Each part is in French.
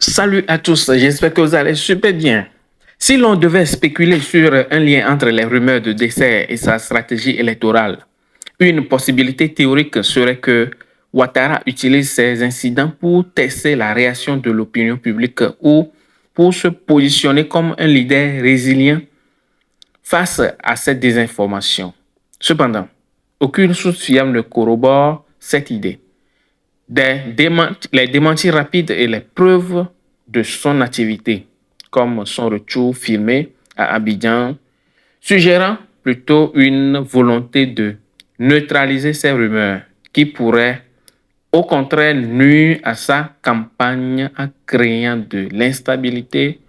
Salut à tous, j'espère que vous allez super bien. Si l'on devait spéculer sur un lien entre les rumeurs de décès et sa stratégie électorale, une possibilité théorique serait que Ouattara utilise ces incidents pour tester la réaction de l'opinion publique ou pour se positionner comme un leader résilient face à cette désinformation. Cependant, aucune source fiable ne corrobore cette idée. Les démentis rapides et les preuves de son activité, comme son retour filmé à Abidjan, suggérant plutôt une volonté de neutraliser ces rumeurs qui pourraient au contraire nuire à sa campagne en créant de l'instabilité,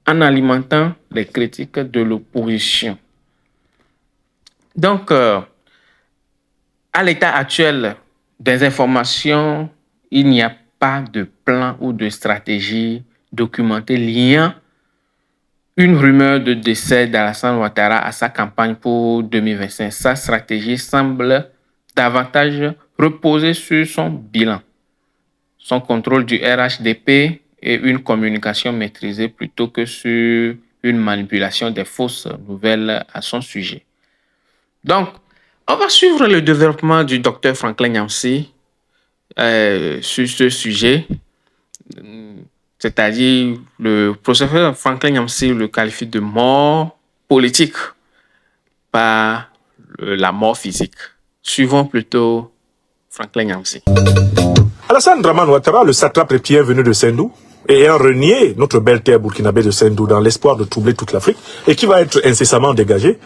en alimentant les critiques de l'opposition. Donc, à l'état actuel des informations, il n'y a pas de plan ou de stratégie documentée liant une rumeur de décès d'Alassane Ouattara à sa campagne pour 2025. Sa stratégie semble davantage reposer sur son bilan, son contrôle du RHDP et une communication maîtrisée plutôt que sur une manipulation des fausses nouvelles à son sujet. Donc, on va suivre le développement du docteur Franklin Nyamsi sur ce sujet. C'est-à-dire, le professeur Franklin Nyamsi le qualifie de mort politique par la mort physique. Suivons plutôt Franklin Nyamsi. Alassane Dramane Ouattara, le satrape reptilien venu de Sendou, et ayant renié notre belle terre burkinabé de Sendou dans l'espoir de troubler toute l'Afrique, et qui va être incessamment dégagé,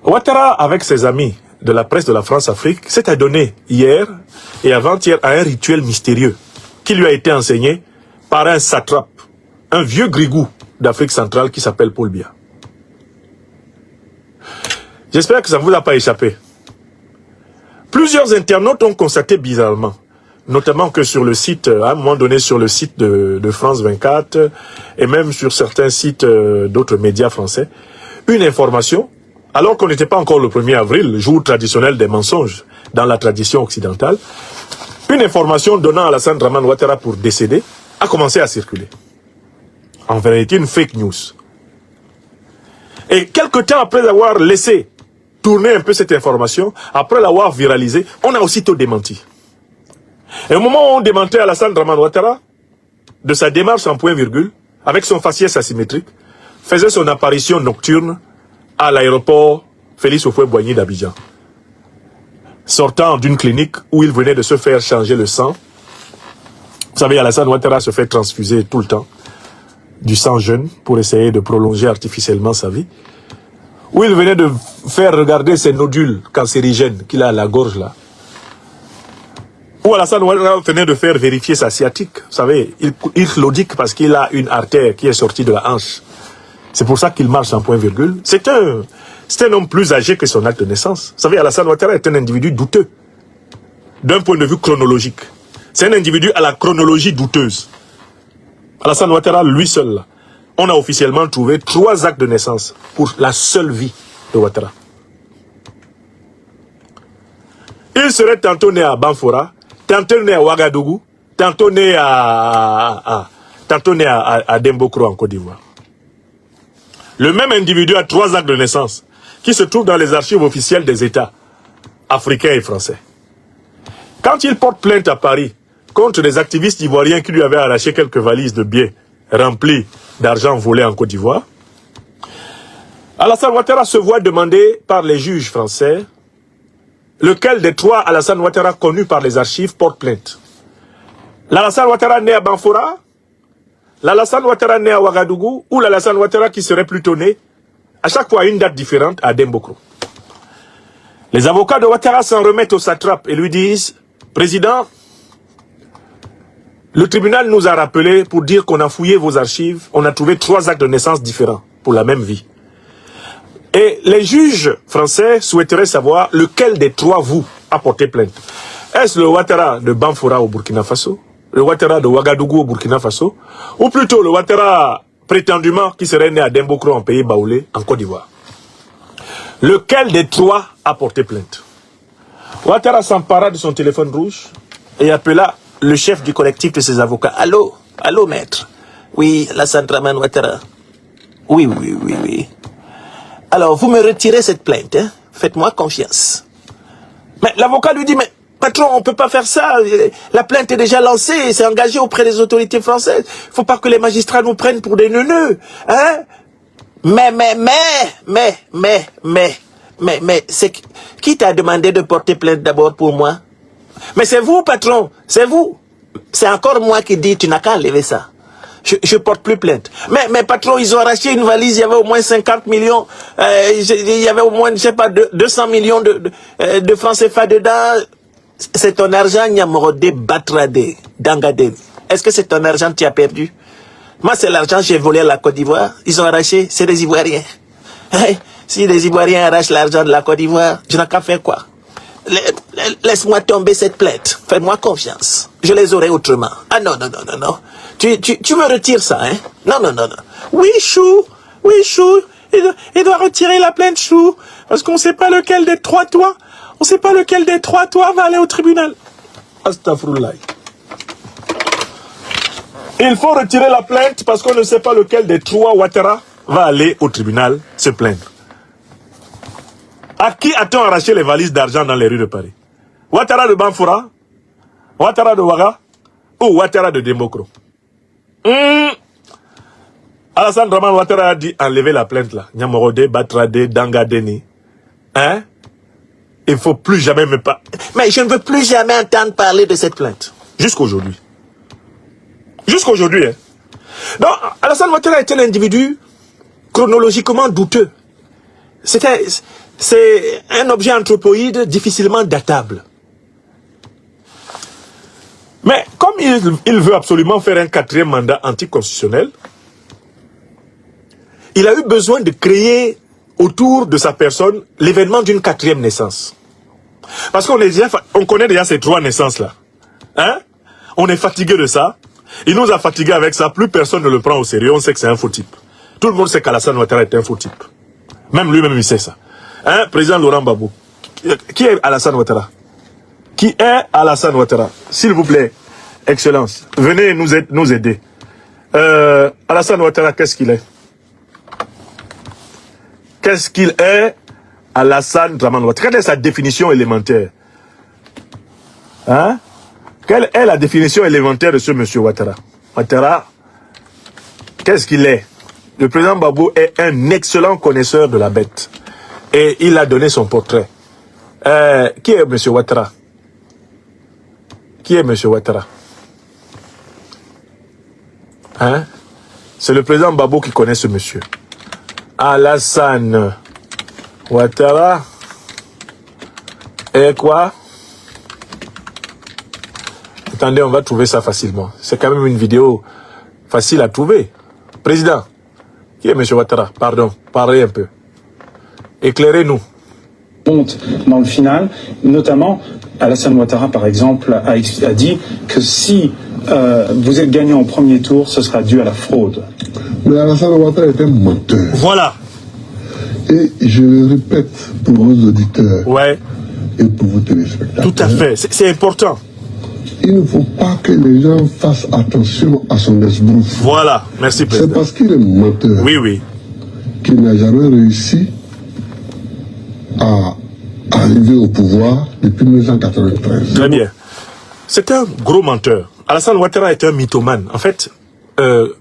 Ouattara, avec ses amis de la presse de la France-Afrique, s'est adonné hier et avant-hier à un rituel mystérieux qui lui a été enseigné par un satrape, un vieux grigou d'Afrique centrale qui s'appelle Paul Biya. J'espère que ça ne vous a pas échappé. Plusieurs internautes ont constaté bizarrement, notamment que sur le site, à un moment donné sur le site de France 24 et même sur certains sites d'autres médias français, une information, alors qu'on n'était pas encore le 1er avril, jour traditionnel des mensonges dans la tradition occidentale, une information donnant Alassane Dramane Ouattara pour décéder a commencé à circuler. En vérité, une fake news. Et quelque temps après avoir laissé tourner un peu cette information, après l'avoir viralisée, on a aussitôt démenti. Et au moment où on démentait Alassane Dramane Ouattara, de sa démarche en point-virgule, avec son faciès asymétrique, faisait son apparition nocturne à l'aéroport Félix Houphouët-Boigny d'Abidjan. Sortant d'une clinique où il venait de se faire changer le sang. Vous savez, Alassane Ouattara se fait transfuser tout le temps du sang jeune pour essayer de prolonger artificiellement sa vie. Où il venait de faire regarder ses nodules cancérigènes qu'il a à la gorge là. Où Alassane Ouattara venait de faire vérifier sa sciatique. Vous savez, il claudique parce qu'il a une artère qui est sortie de la hanche. C'est pour ça qu'il marche en point-virgule. C'est un homme plus âgé que son acte de naissance. Vous savez, Alassane Ouattara est un individu douteux. D'un point de vue chronologique. C'est un individu à la chronologie douteuse. Alassane Ouattara, lui seul, là, on a officiellement trouvé 3 actes de naissance pour la seule vie de Ouattara. Il serait tantôt né à Banfora, tantôt né à Ouagadougou, tantôt né à Dembokro en Côte d'Ivoire. Le même individu a 3 actes de naissance qui se trouvent dans les archives officielles des États africains et français. Quand il porte plainte à Paris contre des activistes ivoiriens qui lui avaient arraché quelques valises de billets remplies d'argent volé en Côte d'Ivoire, Alassane Ouattara se voit demander par les juges français lequel des 3 Alassane Ouattara connus par les archives porte plainte. L'Alassane Ouattara né à Banfora, l'Alassane Ouattara né à Ouagadougou ou l'Alassane Ouattara qui serait plutôt né à chaque fois à une date différente à Dembokro. Les avocats de Ouattara s'en remettent au satrape et lui disent « Président, le tribunal nous a rappelé pour dire qu'on a fouillé vos archives, on a trouvé 3 actes de naissance différents pour la même vie. Et les juges français souhaiteraient savoir lequel des 3 vous a porté plainte. Est-ce le Ouattara de Banfora au Burkina Faso, le Ouattara de Ouagadougou au Burkina Faso, ou plutôt le Ouattara prétendument qui serait né à Dembokro en pays baoulé en Côte d'Ivoire? Lequel des 3 a porté plainte? Ouattara s'empara de son téléphone rouge et appela le chef du collectif de ses avocats. « Allô, Allô, maître? Oui, Alassane Dramane Ouattara. Oui, oui, oui, oui. Alors, vous me retirez cette plainte, hein? Faites-moi confiance. Mais l'avocat lui dit, mais patron, on ne peut pas faire ça. La plainte est déjà lancée, c'est engagé auprès des autorités françaises. Il ne faut pas que les magistrats nous prennent pour des neuneux. Hein? Mais, c'est qui t'a demandé de porter plainte d'abord pour moi? Mais c'est vous, patron, c'est vous. C'est encore moi qui dis, tu n'as qu'à enlever ça. Je porte plus plainte. Mais patron, ils ont arraché une valise, il y avait au moins 50 millions, il y avait au moins, je sais pas, 200 millions de francs CFA dedans. C'est ton argent, Nyamorode Batrade, Dangaden. Est-ce que c'est ton argent que tu as perdu? Moi, c'est l'argent que j'ai volé à la Côte d'Ivoire. Ils ont arraché, c'est des Ivoiriens. Hey, si les Ivoiriens arrachent l'argent de la Côte d'Ivoire, je n'ai qu'à faire quoi? Laisse-moi tomber cette plainte. Fais-moi confiance. Je les aurai autrement. Ah non. Tu me retires ça, hein? Non. Oui, Chou. Il doit retirer la plainte, Chou. Parce qu'on ne sait pas lequel des trois toits. On ne sait pas lequel des trois toits va aller au tribunal. Astaghfirullah. Il faut retirer la plainte parce qu'on ne sait pas lequel des trois Ouattara va aller au tribunal se plaindre. À qui a-t-on arraché les valises d'argent dans les rues de Paris? Ouattara de Banfoura? Ouattara de Ouaga? Ou Ouattara de Demokro? Alassane Dramane Ouattara a dit enlever la plainte là. Nyamorode, Batrade, Dangadeni. Hein? Il ne faut plus jamais me parler. Mais je ne veux plus jamais entendre parler de cette plainte. Jusqu'aujourd'hui. Jusqu'aujourd'hui, hein. Donc, Alassane Ouattara était un individu chronologiquement douteux. C'est un objet anthropoïde difficilement datable. Mais comme il veut absolument faire un 4e mandat anticonstitutionnel, il a eu besoin de créer autour de sa personne l'événement d'une 4e naissance. Parce qu'on connaît déjà ces 3 naissances-là. Hein? On est fatigué de ça. Il nous a fatigués avec ça. Plus personne ne le prend au sérieux. On sait que c'est un faux type. Tout le monde sait qu'Alassane Ouattara est un faux type. Même lui-même, il sait ça. Hein? Président Laurent Gbagbo. Qui est Alassane Ouattara? Qui est Alassane Ouattara? S'il vous plaît, Excellence, venez nous aider. Alassane Ouattara, qu'est-ce qu'il est? Qu'est-ce qu'il est, Alassane Dramane Ouattara? Quelle est sa définition élémentaire? Hein? Quelle est la définition élémentaire de ce monsieur Ouattara? Ouattara, qu'est-ce qu'il est? Le président Gbagbo est un excellent connaisseur de la bête. Et il a donné son portrait. Qui est monsieur Ouattara? Qui est monsieur Ouattara? Hein? C'est le président Gbagbo qui connaît ce monsieur. Alassane Ouattara est quoi? Attendez, on va trouver ça facilement. C'est quand même une vidéo facile à trouver. Président, qui est M. Ouattara? Pardon, parlez un peu. Éclairez-nous. Dans le final, notamment, Alassane Ouattara, par exemple, a dit que si vous êtes gagnant au premier tour, ce sera dû à la fraude. Mais Alassane Ouattara est un menteur. Voilà. Et je le répète pour vos auditeurs ouais. et pour vos téléspectateurs. Tout à fait, c'est important. Il ne faut pas que les gens fassent attention à son esbrouf. Voilà, merci président. C'est parce qu'il est menteur. Oui. Qu'il n'a jamais réussi à arriver au pouvoir depuis 1993. Très bien. C'est un gros menteur. Alassane Ouattara est un mythomane. En fait, le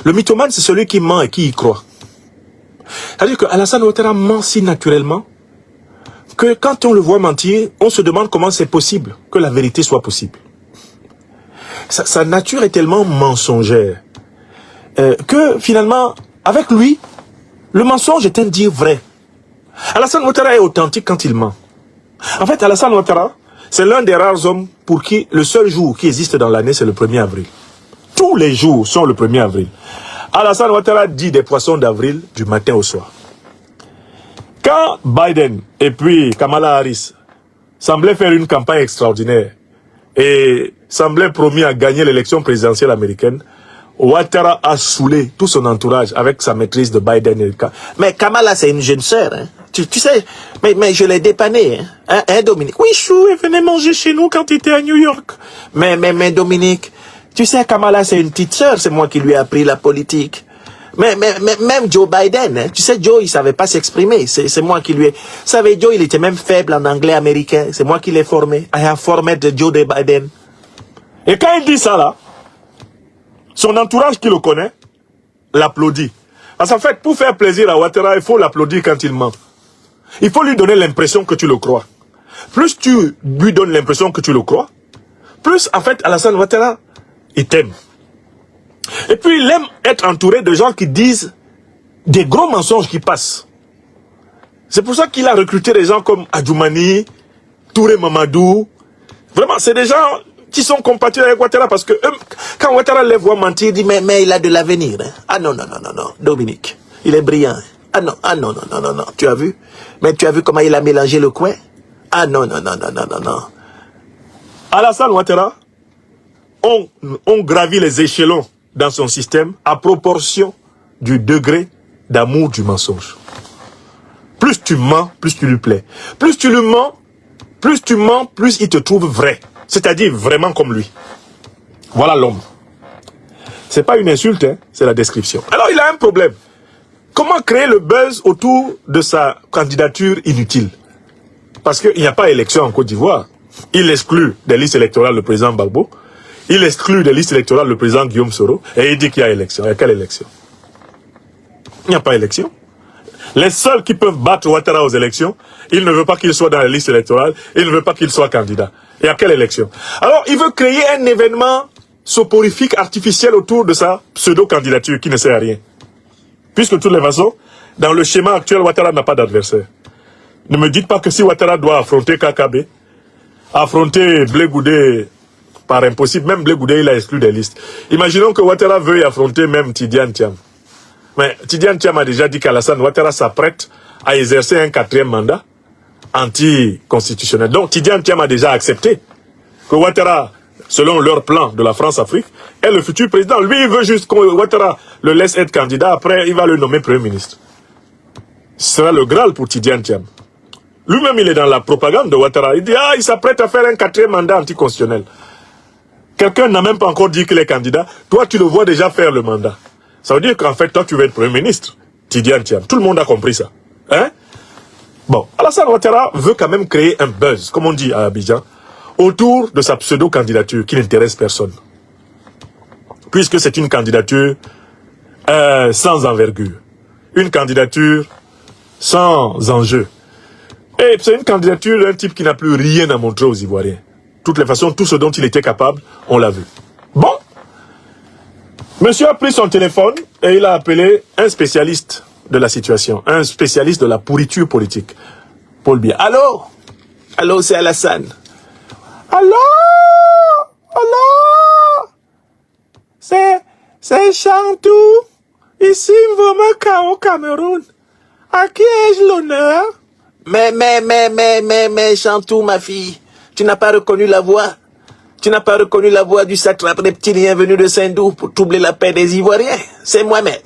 mythomane, c'est celui qui ment et qui y croit. C'est-à-dire que Alassane Ouattara ment si naturellement que quand on le voit mentir, on se demande comment c'est possible que la vérité soit possible. Sa nature est tellement mensongère que finalement, avec lui, le mensonge est un dire vrai. Alassane Ouattara est authentique quand il ment. En fait, Alassane Ouattara, c'est l'un des rares hommes pour qui le seul jour qui existe dans l'année, c'est le 1er avril. Tous les jours sont le 1er avril. Alassane Ouattara dit des poissons d'avril du matin au soir. Quand Biden et puis Kamala Harris semblaient faire une campagne extraordinaire et semblaient promis à gagner l'élection présidentielle américaine, Ouattara a saoulé tout son entourage avec sa maîtrise de Biden. Mais Kamala, c'est une jeune sœur. Hein? Tu sais, mais je l'ai dépanné. Hein, Dominique? Oui, chou, elle venait manger chez nous quand tu étais à New York. Mais Dominique, Tu sais, Kamala, c'est une petite sœur, c'est moi qui lui ai appris la politique. Mais même Joe Biden, hein, tu sais, Joe, il savait pas s'exprimer. C'est moi qui lui ai... Vous savez, Joe, il était même faible en anglais américain. C'est moi qui l'ai formé. I have formed Joe Biden. Et quand il dit ça, là, son entourage qui le connaît, l'applaudit. Parce qu'en fait, pour faire plaisir à Ouattara, il faut l'applaudir quand il ment. Il faut lui donner l'impression que tu le crois. Plus tu lui donnes l'impression que tu le crois, plus, en fait, Alassane Ouattara, il t'aime. Et puis, il aime être entouré de gens qui disent des gros mensonges qui passent. C'est pour ça qu'il a recruté des gens comme Adjoumani, Touré Mamadou. Vraiment, c'est des gens qui sont compatibles avec Ouattara parce que quand Ouattara les voit mentir, il dit mais il a de l'avenir. Hein. Ah non, Dominique, il est brillant. Ah non, tu as vu? Mais tu as vu comment il a mélangé le coin? Ah non. Alassane Ouattara, on gravit les échelons dans son système à proportion du degré d'amour du mensonge. Plus tu mens, plus tu lui plais. Plus tu lui mens, plus il te trouve vrai. C'est-à-dire vraiment comme lui. Voilà l'homme. C'est pas une insulte, hein, c'est la description. Alors il a un problème. Comment créer le buzz autour de sa candidature inutile? Parce qu'il n'y a pas élection en Côte d'Ivoire. Il exclut des listes électorales le président Gbagbo. Il exclut des listes électorales le président Guillaume Soro. Et il dit qu'il y a élection. Il y a quelle élection? Il n'y a pas élection. Les seuls qui peuvent battre Ouattara aux élections, il ne veut pas qu'il soit dans la liste électorale, il ne veut pas qu'il soit candidat. Et à quelle élection? Alors, il veut créer un événement soporifique, artificiel autour de sa pseudo-candidature qui ne sert à rien. Puisque de toutes les façons, dans le schéma actuel, Ouattara n'a pas d'adversaire. Ne me dites pas que si Ouattara doit affronter KKB, affronter Blé Goudé par impossible, même Blé Goudé, il a exclu des listes. Imaginons que Ouattara veuille affronter même Tidiane Thiam. Mais Tidiane Thiam a déjà dit qu'Alassane Ouattara s'apprête à exercer un 4e mandat anticonstitutionnel. Donc Tidiane Thiam a déjà accepté que Ouattara, selon leur plan de la France-Afrique, est le futur président. Lui, il veut juste que Ouattara le laisse être candidat, après il va le nommer Premier ministre. Ce sera le Graal pour Tidiane Thiam. Lui-même, il est dans la propagande de Ouattara. Il dit, il s'apprête à faire un 4e mandat anticonstitutionnel. Quelqu'un n'a même pas encore dit qu'il est candidat. Toi, tu le vois déjà faire le mandat. Ça veut dire qu'en fait, toi, tu veux être Premier ministre. Tidiane Thiam. Tout le monde a compris ça. Hein? Bon, Alassane Ouattara veut quand même créer un buzz, comme on dit à Abidjan, autour de sa pseudo-candidature qui n'intéresse personne. Puisque c'est une candidature sans envergure. Une candidature sans enjeu. Et c'est une candidature d'un type qui n'a plus rien à montrer aux Ivoiriens. De toutes les façons, tout ce dont il était capable, on l'a vu. Bon. Monsieur a pris son téléphone et il a appelé un spécialiste de la situation, un spécialiste de la pourriture politique. Paul Biya. Allô? Allô, c'est Alassane. Allô? C'est Chantou. Ici, vraiment au Cameroun. À qui ai-je l'honneur? Mais, Chantou, ma fille, tu n'as pas reconnu la voix? Tu n'as pas reconnu la voix du satrape reptilien venu de Saint-Dou pour troubler la paix des Ivoiriens? C'est moi-même.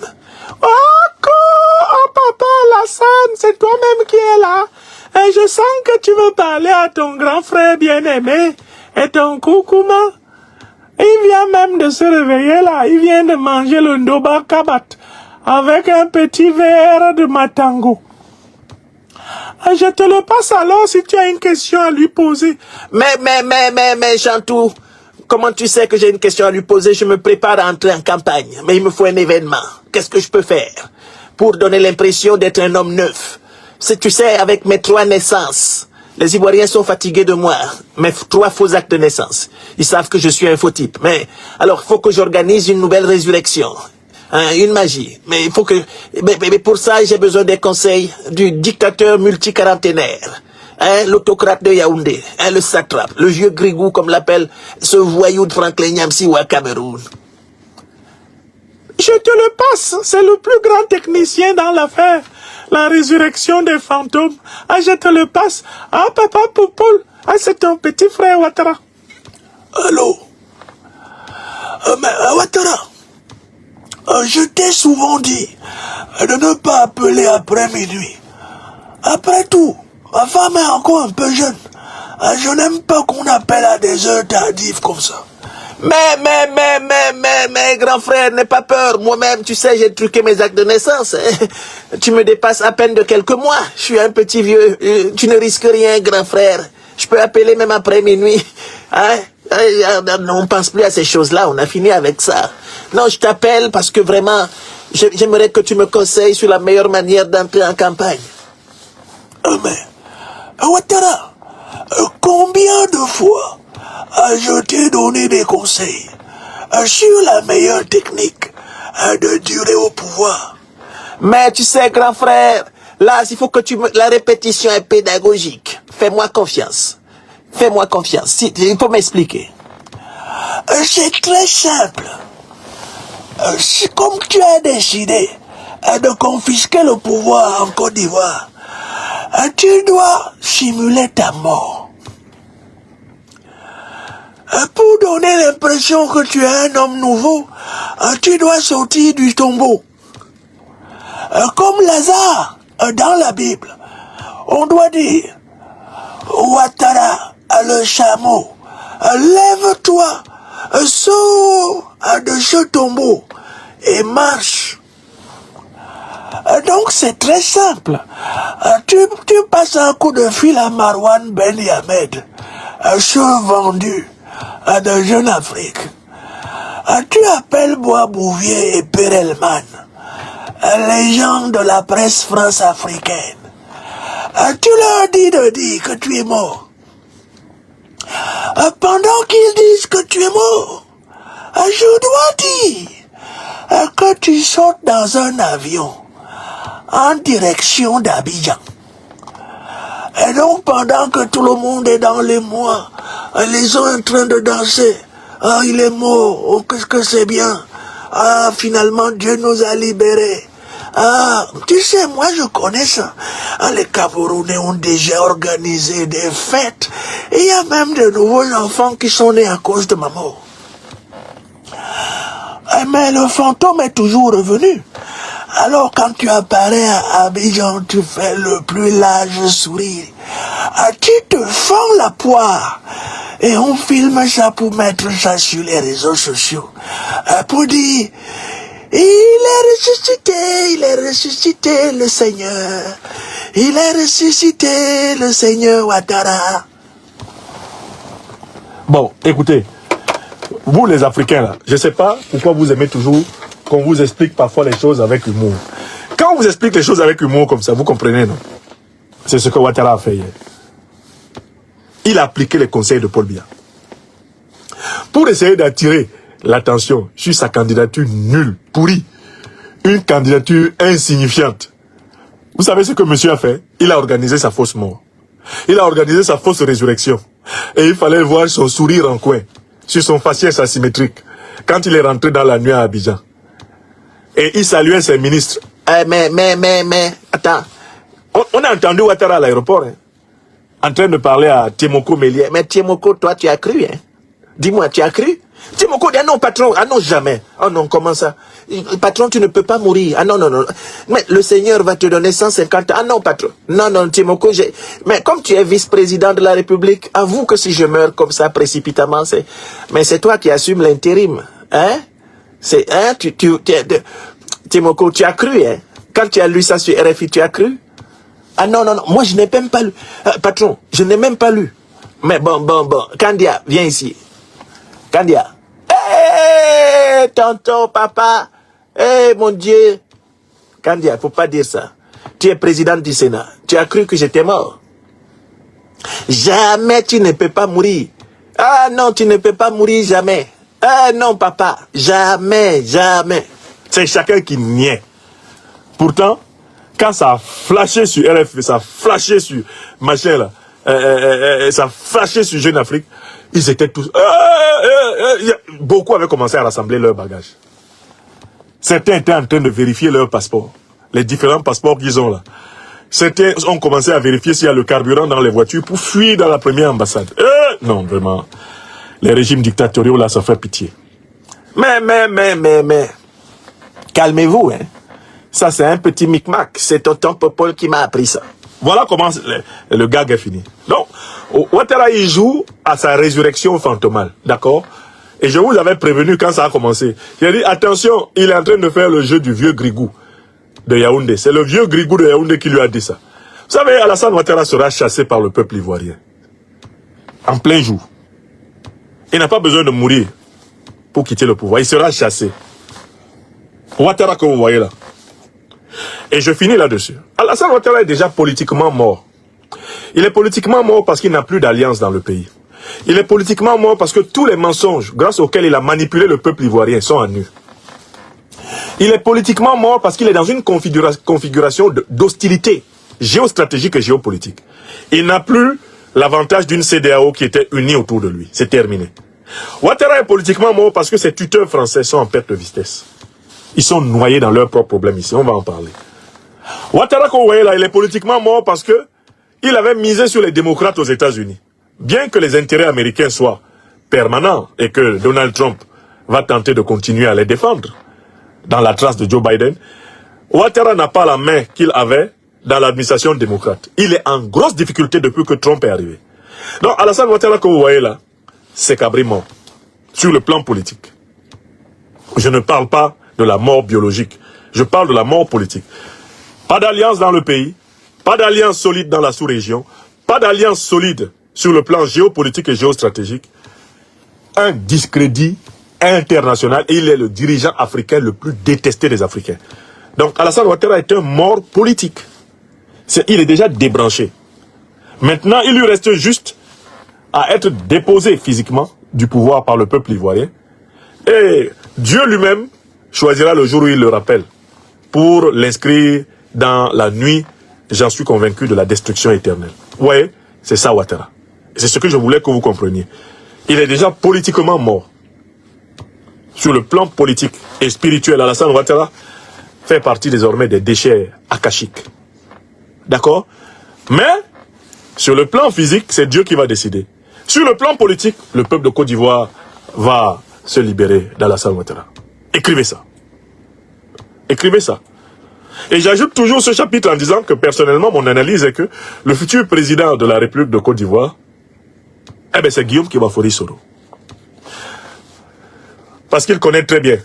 Oh, papa Alassane, c'est toi-même qui es là. Et je sens que tu veux parler à ton grand frère bien-aimé et ton koukouma. Il vient même de se réveiller là. Il vient de manger le ndoba kabat avec un petit verre de matango. Je te le passe alors si tu as une question à lui poser. Mais, Chantou, comment tu sais que j'ai une question à lui poser? Je me prépare à entrer en campagne, mais il me faut un événement. Qu'est-ce que je peux faire pour donner l'impression d'être un homme neuf? Tu sais, avec mes 3 naissances, les Ivoiriens sont fatigués de moi. Mes 3 faux actes de naissance. Ils savent que je suis un faux type. Mais alors, il faut que j'organise une nouvelle résurrection. Une magie. Mais il faut que... Mais pour ça, j'ai besoin des conseils du dictateur multiquarantenaire. L'autocrate de Yaoundé. Le satrape. Le vieux grigou, comme l'appelle ce voyou de Franklin Nyamsi ou à Cameroun. Je te le passe. C'est le plus grand technicien dans l'affaire. La résurrection des fantômes. Je te le passe. Papa Poupoul. C'est ton petit frère Ouattara. Allô? Mais Ouattara, je t'ai souvent dit de ne pas appeler après minuit. Après tout, ma femme est encore un peu jeune. Je n'aime pas qu'on appelle à des heures tardives comme ça. Mais, grand frère, n'aie pas peur. Moi-même, tu sais, j'ai truqué mes actes de naissance. Tu me dépasses à peine de quelques mois. Je suis un petit vieux. Tu ne risques rien, grand frère. Je peux appeler même après minuit. Hein? On ne pense plus à ces choses-là. On a fini avec ça. Non, je t'appelle parce que vraiment, j'aimerais que tu me conseilles sur la meilleure manière d'entrer en campagne. Mais, Ouattara, combien de fois je t'ai donné des conseils sur la meilleure technique de durer au pouvoir? Mais tu sais, grand frère, là, il faut que la répétition est pédagogique. Fais-moi confiance. Fais-moi confiance. Il faut m'expliquer. C'est très simple. Comme tu as décidé de confisquer le pouvoir en Côte d'Ivoire, tu dois simuler ta mort. Pour donner l'impression que tu es un homme nouveau, tu dois sortir du tombeau. Comme Lazare dans la Bible, on doit dire, Ouattara, le chameau, lève-toi, sors de ce tombeau et marche. Donc c'est très simple. Tu passes un coup de fil à Marwan Ben Yamed, ce vendu de Jeune Afrique. Tu appelles Bois Bouvier et Perelman, les gens de la presse france-africaine. Tu leur dis de dire que tu es mort. Pendant qu'ils disent que tu es mort, je dois dire que tu sautes dans un avion en direction d'Abidjan. Et donc pendant que tout le monde est dans les mois, les gens en train de danser, ah il est mort, oh qu'est-ce que c'est bien, ah finalement Dieu nous a libérés. Ah, tu sais, moi je connais ça. Ah, les Camerounais ont déjà organisé des fêtes. Et il y a même de nouveaux enfants qui sont nés à cause de ma mort. Mais le fantôme est toujours revenu. Alors quand tu apparais à Abidjan, tu fais le plus large sourire. Tu te fends la poire. Et on filme ça pour mettre ça sur les réseaux sociaux. Pour dire... il est ressuscité le Seigneur. Il est ressuscité le Seigneur Ouattara. Bon, écoutez, vous les Africains là, je ne sais pas pourquoi vous aimez toujours qu'on vous explique parfois les choses avec humour. Quand on vous explique les choses avec humour comme ça, vous comprenez, non? C'est ce que Ouattara a fait hier. Il a appliqué les conseils de Paul Biya. Pour essayer d'attirer l'attention sur sa candidature nulle, pourrie, une candidature insignifiante. Vous savez ce que monsieur a fait? Il a organisé sa fausse mort. Il a organisé sa fausse résurrection. Et il fallait voir son sourire en coin, sur son faciès asymétrique, quand il est rentré dans la nuit à Abidjan. Et il saluait ses ministres. Mais, attends. On a entendu Ouattara à l'aéroport, hein, en train de parler à Tiemoko Méliès. Mais Tiemoko, toi, tu as cru, hein? Dis-moi, tu as cru? Tiemoko dit, ah non, patron, ah non, jamais. Ah non, comment ça? Patron, tu ne peux pas mourir. Ah non, non, non. Mais le Seigneur va te donner 150 ans. Ah non, patron. Non, non, Tiemoko, mais comme tu es vice-président de la République, avoue que si je meurs comme ça précipitamment, mais c'est toi qui assumes l'intérim. Hein? Hein? Tiemoko, tu as cru, hein? Quand tu as lu ça sur RFI, tu as cru? Ah non, non, non. Moi, je n'ai même pas lu. Patron, je n'ai même pas lu. Mais bon. Kandia, viens ici. Kandia. Hé, tonton, papa. Hé, mon Dieu. Kandia, faut pas dire ça. Tu es président du Sénat. Tu as cru que j'étais mort. Jamais tu ne peux pas mourir. Ah non, tu ne peux pas mourir jamais. Ah non, papa. Jamais. C'est chacun qui niait. Pourtant, quand ça a flashé sur RFI, ça a flashé sur machin là, ça a flashé sur Jeune Afrique, ils étaient tous... Beaucoup avaient commencé à rassembler leurs bagages. Certains étaient en train de vérifier leurs passeports, les différents passeports qu'ils ont là. Certains ont commencé à vérifier s'il y a le carburant dans les voitures pour fuir dans la première ambassade. Non, vraiment, les régimes dictatoriaux là, ça fait pitié. Mais, calmez-vous, hein. Ça, c'est un petit micmac. C'est tonton Popol qui m'a appris ça. Voilà comment le gag est fini. Donc, Ouattara, il joue à sa résurrection fantomale, d'accord? Et je vous avais prévenu quand ça a commencé. J'ai dit, attention, il est en train de faire le jeu du vieux Grigou de Yaoundé. C'est le vieux Grigou de Yaoundé qui lui a dit ça. Vous savez, Alassane Ouattara sera chassé par le peuple ivoirien. En plein jour. Il n'a pas besoin de mourir pour quitter le pouvoir. Il sera chassé. Ouattara que vous voyez là. Et je finis là-dessus. Alassane Ouattara est déjà politiquement mort. Il est politiquement mort parce qu'il n'a plus d'alliance dans le pays. Il est politiquement mort parce que tous les mensonges grâce auxquels il a manipulé le peuple ivoirien sont à nu. Il est politiquement mort parce qu'il est dans une configuration d'hostilité géostratégique et géopolitique. Il n'a plus l'avantage d'une CEDEAO qui était unie autour de lui. C'est terminé. Ouattara est politiquement mort parce que ses tuteurs français sont en perte de vitesse. Ils sont noyés dans leurs propres problèmes ici. On va en parler. Ouattara, qu'on voyait là, il est politiquement mort parce que il avait misé sur les démocrates aux États-Unis. Bien que les intérêts américains soient permanents et que Donald Trump va tenter de continuer à les défendre dans la trace de Joe Biden, Ouattara n'a pas la main qu'il avait dans l'administration démocrate. Il est en grosse difficulté depuis que Trump est arrivé. Donc Alassane Ouattara que vous voyez là, c'est cabri mort sur le plan politique. Je ne parle pas de la mort biologique, je parle de la mort politique. Pas d'alliance dans le pays, pas d'alliance solide dans la sous-région, pas d'alliance solide sur le plan géopolitique et géostratégique. Un discrédit international et il est le dirigeant africain le plus détesté des Africains. Donc Alassane Ouattara est un mort politique. Il est déjà débranché. Maintenant, il lui reste juste à être déposé physiquement du pouvoir par le peuple ivoirien. Et Dieu lui-même choisira le jour où il le rappelle pour l'inscrire dans la nuit, j'en suis convaincu, de la destruction éternelle. Vous voyez, c'est ça Ouattara. C'est ce que je voulais que vous compreniez. Il est déjà politiquement mort. Sur le plan politique et spirituel, Alassane Ouattara fait partie désormais des déchets akashiques. D'accord? Mais, sur le plan physique, c'est Dieu qui va décider. Sur le plan politique, le peuple de Côte d'Ivoire va se libérer d'Alassane Ouattara. Écrivez ça. Écrivez ça. Et j'ajoute toujours ce chapitre en disant que personnellement, mon analyse est que le futur président de la République de Côte d'Ivoire, eh ben c'est Guillaume Kibafori Soro. Parce qu'il connaît très bien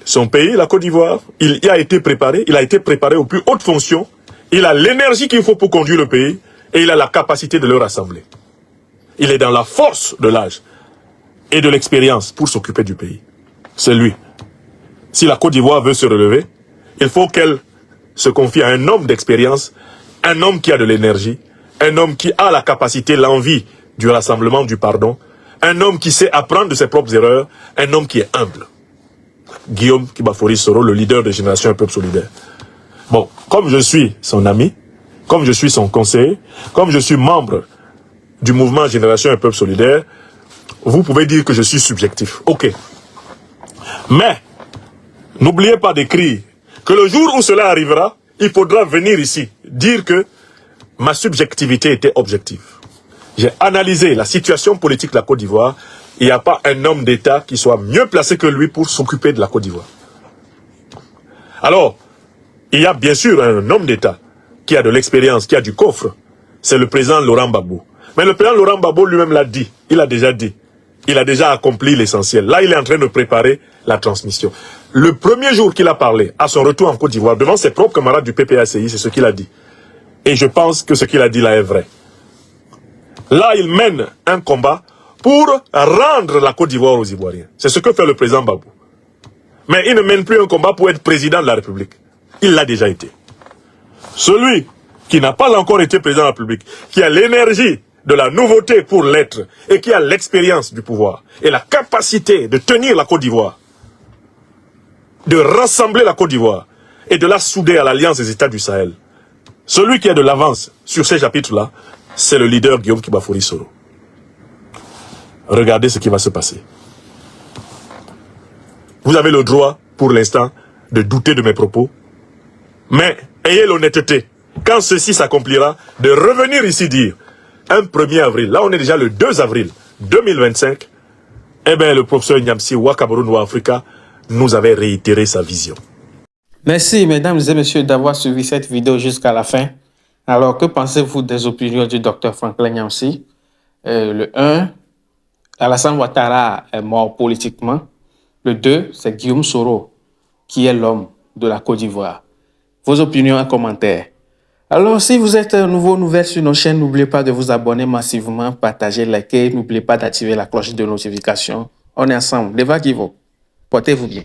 son pays, la Côte d'Ivoire. Il y a été préparé, il a été préparé aux plus hautes fonctions. Il a l'énergie qu'il faut pour conduire le pays et il a la capacité de le rassembler. Il est dans la force de l'âge et de l'expérience pour s'occuper du pays. C'est lui. Si la Côte d'Ivoire veut se relever, il faut qu'elle se confie à un homme d'expérience, un homme qui a de l'énergie, un homme qui a la capacité, l'envie du rassemblement, du pardon, un homme qui sait apprendre de ses propres erreurs, un homme qui est humble. Guillaume Kibafori Soro, le leader de Génération Un Peuple Solidaire. Bon, comme je suis son ami, comme je suis son conseiller, comme je suis membre du mouvement Génération Un Peuple Solidaire, vous pouvez dire que je suis subjectif. Ok. Mais, n'oubliez pas d'écrire que le jour où cela arrivera, il faudra venir ici dire que ma subjectivité était objective. J'ai analysé la situation politique de la Côte d'Ivoire. Il n'y a pas un homme d'État qui soit mieux placé que lui pour s'occuper de la Côte d'Ivoire. Alors, il y a bien sûr un homme d'État qui a de l'expérience, qui a du coffre. C'est le président Laurent Gbagbo. Mais le président Laurent Gbagbo lui-même l'a dit. Il a déjà dit. Il a déjà accompli l'essentiel. Là, il est en train de préparer la transmission. Le premier jour qu'il a parlé, à son retour en Côte d'Ivoire, devant ses propres camarades du PPACI, c'est ce qu'il a dit. Et je pense que ce qu'il a dit là est vrai. Là, il mène un combat pour rendre la Côte d'Ivoire aux Ivoiriens. C'est ce que fait le président Gbagbo. Mais il ne mène plus un combat pour être président de la République. Il l'a déjà été. Celui qui n'a pas encore été président de la République, qui a l'énergie de la nouveauté pour l'être, et qui a l'expérience du pouvoir, et la capacité de tenir la Côte d'Ivoire, de rassembler la Côte d'Ivoire, et de la souder à l'alliance des États du Sahel. Celui qui a de l'avance sur ces chapitres-là, c'est le leader Guillaume Kibafori Soro. Regardez ce qui va se passer. Vous avez le droit, pour l'instant, de douter de mes propos, mais ayez l'honnêteté, quand ceci s'accomplira, de revenir ici dire, un 1er avril, là on est déjà le 2 avril 2025, eh bien le professeur Nyamsi Wa Cameroun Wa Africa nous avait réitéré sa vision. Merci mesdames et messieurs d'avoir suivi cette vidéo jusqu'à la fin. Alors que pensez-vous des opinions du Dr Franklin Nyamsi? Le 1, Alassane Ouattara est mort politiquement. Le 2, c'est Guillaume Soro, qui est l'homme de la Côte d'Ivoire. Vos opinions en commentaire. Alors, si vous êtes nouvelle sur nos chaînes, n'oubliez pas de vous abonner massivement, partager, liker. N'oubliez pas d'activer la cloche de notification. On est ensemble. Deva Kivo. Portez-vous bien.